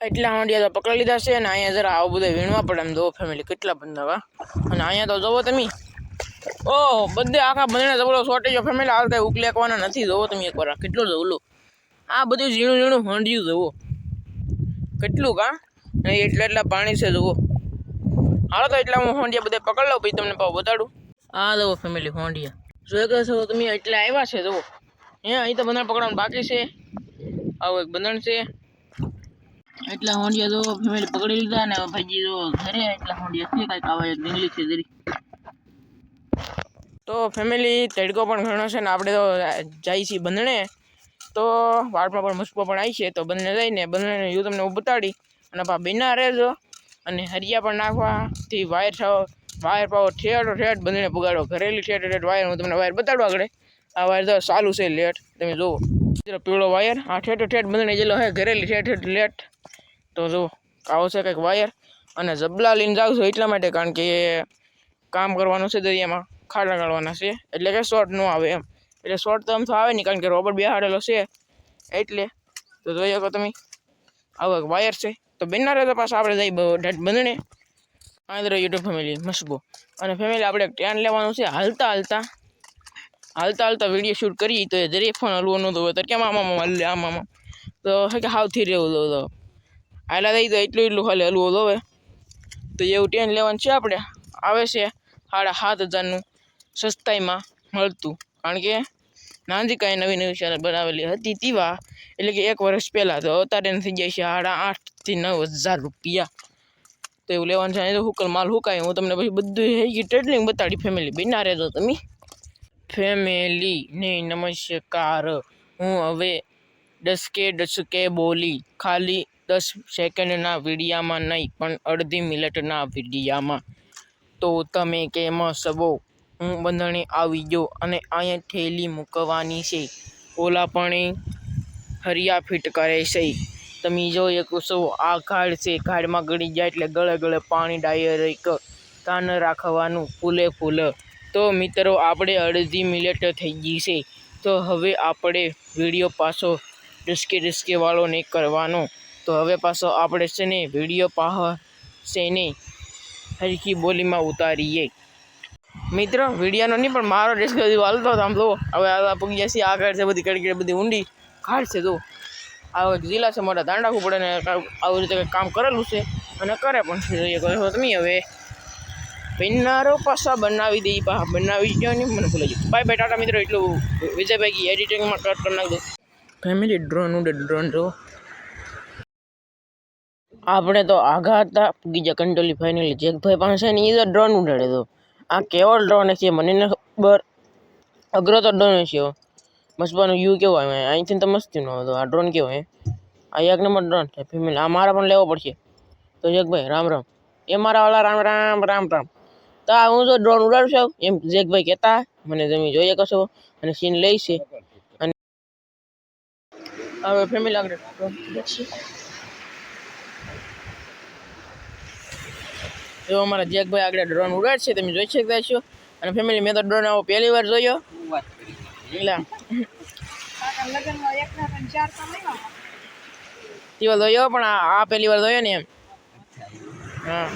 એટલા હોંડિયા તો પકડી લીધા છે. અને અહીંયા જરા આવું બધું વીણવા પડે એમ. જો ફેમિલી કેટલા બંધા વા. અને અહીંયા તો જોવો તમે, ઓહ બધે આખા બંને જબરો શોર્ટેજ ફેમિલી. હાલ કઈ ઉકલેકવાના નથી. જોવો તમે એકવાર કેટલું જવલું આ બધું ઝીણું ઝીણું હોંડિયું. જુઓ કેટલું કા એટલા પાણી છે. જુઓ હાલો તો એટલા હું હોંડિયા બધા પકડ લઉં પછી તમને પાવ બતાડું. આ જુઓ ફેમિલી હોંડિયા જોઈ ગયો છો તમે. એટલા આવ્યા છે. જુઓ અહીં તો બંધણ પકડવાનું બાકી છે. આવું એક બંધણ છે. એટલા હોંડિયા જો ફેમિલી પકડી લીધા ને ભાઈજી જો ઘરે એટલા હોંડિયા છે. કાંઈક આવા એક ડીંગલી છે જરી. તો ફેમિલી તડકો પણ ઘણો છે ને આપણે તો જાય છીએ બંધણે. તો વાળમાં પણ મસ્કો પણ આવી છે. તો બંને જઈને બંને યુ તમને બતાડી અને પા બેના રહેજો. અને હરિયા પણ નાખવાથી વાયર પાવો ઠેઠ બંધને પુગાડો. ઘરેલી ઠેઠ વાયર હું તમને વાયર બતાડું આગળ. આ વાયર તો ચાલુ છે લેટ. તમે જુઓ પીળો વાયર આ ઠેઠ બંધને જેલો હે ઘરેલી ઠેઠ લેટ. તો જો આવો છે કંઈક વાયર. અને જબલા લઈને જાઉં છું એટલા માટે કારણ કે કામ કરવાનું છે દરિયામાં. ખાડા કાઢવાના છે એટલે કે શોર્ટ ન આવે એમ. એટલે શોર્ટ તો આમ તો આવે નહીં કારણ કે રોબોટ બેહાડેલો છે એટલે. તો જોઈ શકો તમે આવો એક વાયર છે. તો બેના રહે તો પાછા આપણે જઈ બંધણે. આંધ્ર યુટ્યુબ ફેમિલી મસ્બો. અને ફેમિલી આપણે ટ્રેન લેવાનું છે. હાલતા વિડીયો શૂટ કરી તો એ દરેક ફોન હલવો નહોતો હોય તો કેમ આમાં તો કે હાવથી રહેવું દો હાલા થઈ તો એટલું ખાલી હલવું દોવે. તો એવું ટ્રેન લેવાનું છે આપણે. આવે છે 7,500 સસ્તાઈમાં મળતું. કારણ કે નાંદિકાએ નવી ચેનલ બનાવેલી હતી તીવા. એટલે કે 1 વર્ષ પહેલાં. તો અત્યારે થઈ જાય છે 8,000 થી 9,000 રૂપિયા. તો એવું લેવાનું છે. તો હુકલ માલ હુકાય. હું તમને પછી બધું હે ટ્રેડલિંગ બતાડી ફેમિલી. બિના રહેજો તમે ફેમિલી ને નમસ્કાર. હું હવે ડસકે બોલી. ખાલી 10 સેકન્ડના વિડીયામાં નહીં પણ અડધી મિનિટના વિડીયામાં. તો તમે કેમ સબો હું બંધણે આવી ગયો. અને અહીંયા થેલી મૂકવાની છે. ઓલા પણ હરિયા ફિટ કરે છે. તમે જોઈ શકો છો આ ઘાડ છે. ઘાડમાં ગળી જાય એટલે ગળે પાણી ડાયરેક્ટ કાન રાખવાનું ફૂલે. તો મિત્રો આપણે અડધી મિનિટ થઈ ગઈ છે. તો હવે આપણે વિડીયો પાછો ડસકે વાળો નહીં કરવાનો. તો હવે પાછો આપણે છે ને વિડીયો પાસે ને હરખી બોલીમાં ઉતારીએ. મિત્રો વિડીયોનો નહીં પણ મારો ડસકે હાલતો આમ તો હવે આ પગી છે. આગળ છે બધી કડકી બધી ઊંડી ઘાડ છે. તો આવો જિલ્લા છે મોટા ધ્યાન રાખવું પડે ને આવી રીતે કંઈક કામ કરેલું છે અને કરે પણ છે. જોઈએ કહો તમે હવે પિન્નારો પાછા બનાવી દઈ. બનાવી ગયો ને મને ભૂલાઈ ગયું. બાય ટાટા મિત્રો. એટલું વિજયભાઈ એડિટિંગમાં કટ કરી નાખજો ફેમિલી. ડ્રોન ઉડે ડ્રોન જો આપણે તો આઘા હતા પૂગી જા કંટ્રોલી ફાઇનલી. જેકભાઈ પાસે ને એ તો ડ્રોન ઉડાડે. તો આ કેવો ડ્રોન છે મને ને ખબર. અઘરો તો ડ્રોન છે. મસ્બાનો યુ કેવો આવે અહીંથી તો મસ્તી નો હતો. આ ડ્રોન કેવો હે. આ 1 નંબર ડ્રોન છે ફેમિલી. આ મારા પણ લેવો પડશે. તો જેકભાઈ રામ એ મારા વાળા રામ. તો હું જો ડ્રોન ઉડાડું છું એમ જેકભાઈ કહેતા મને તમે જોઈએ કશો. અને સીન લઈ છે. અને હવે ફેમિલી આગળ જો અમારા જેકભાઈ આગળ ડ્રોન ઉડાડશે તમે જોઈ શકતા છો. અને ફેમિલી મેં તો ડ્રોન આવો પહેલી વાર જોયો. તેવા જોયો પણ આ પહેલી વાર જોયો ને એમ. હા